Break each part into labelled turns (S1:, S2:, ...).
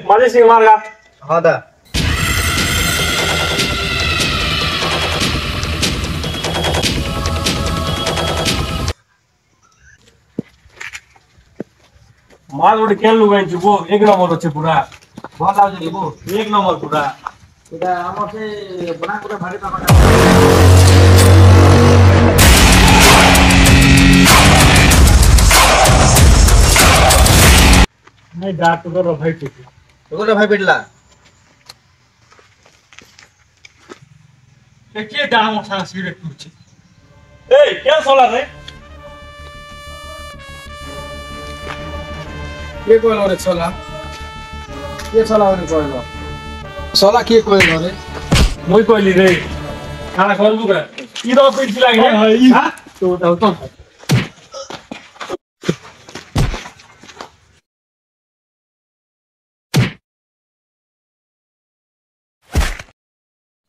S1: माझे सिंह मार का
S2: हाँ दा
S1: माल उड़ खेल लुगाई वो एक नंबर अच्छे पूरा बहुत लाभ जी वो एक नंबर पूरा
S2: इधर आमर से बना पूरा भारी पापा
S1: नहीं डाट तो करो भाई ठीक
S2: तो भाई बिटला
S1: देखिए डांग सांस सिगरेट पीछे ए क्या सोला रे
S2: ये कोई लो रे सोला ये सोला रे कोई लो सोला की कोई लो रे
S1: মই কইলি রে খানা খাওয়ার বুকা কি দাও পিট লাগে হ্যাঁ তো দাও তো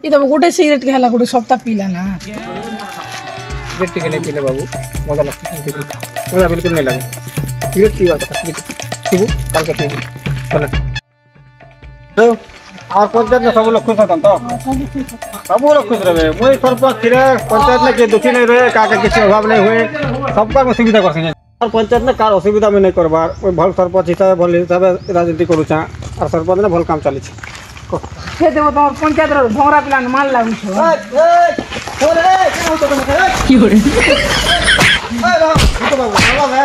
S3: ये तो गोटे सिगरेट के हला गोटे सप्ताह पीला ना
S2: सिगरेट के नहीं पीले बाबू मजा लगता है मजा बिल्कुल नहीं लगे सिगरेट पीवा था ठीक कल के पीबू चल तो और पंचायत में सब लोग खुश होतन तो सब लोग खुश रहे मुई सरपंच थिरे पंचायत में के दुखी नहीं रहे का किसी अभाव नहीं हुए सबका में सुविधा कर सके और पंचायत में कार असुविधा में नहीं करबा कोई भल सरपंच हिसाब भल हिसाब राजनीति करू चा और सरपंच ने भल काम चली
S3: से देबो तो पंचायत रो भोंगरा पिला माल लागु छ
S2: ओरे के हो तो की हो रे ए लो तो बाबू चलो मैं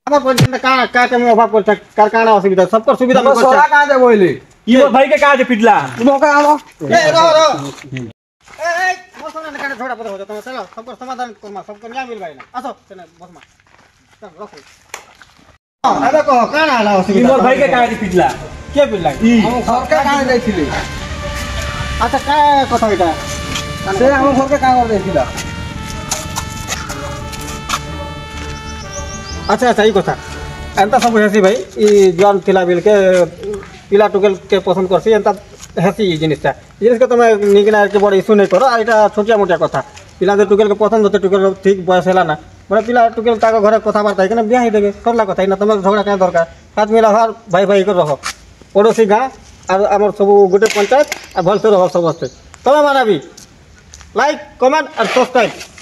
S2: আমার পঞ্চায়েত का के में अभाव कर कारखाना असुविधा सबकर सुविधा में सोला कहां दे बोली
S1: ये भाई के कहां से पिटला
S2: मौका आलो ए रो ए मौसम ने थोड़ा पता हो जाता चलो सबको समाधान करमा सबको न्याय मिल भाई ना आसो चल बस मा चल रखो अबे कहो काना आला असुविधा
S1: ये भाई के कहां से पिटला
S2: के पिटला हम घर के कहां जाइथिली अच्छा का कथा इटा से हम घर के कहां कर जाइथिला अच्छा अच्छा ये कथा एंता सब हेसी भाई ई जन थिला बिल के पिला टुकेल के पसंद करसी एंता हेसी ई जिनिसटा जिनिस के तमे निकना के बड़ इशू नहीं करो आ एटा छोटिया मोटिया कथा पिला दे टुकेल के पसंद होते टुकेल ठीक बयस हैला ना बड़ा पिला टुकेल ताको घरे कथा बार्ता है कि ना बियाह ही देबे सरला कथा ना तमे झगड़ा का दरकार हाथ मिला हार भाई भाई कर रहो पड़ोसी गांव और हमर सब गोटे पंचायत आ भल से रहो समस्त तमे मानबी लाइक कमेंट और सब्सक्राइब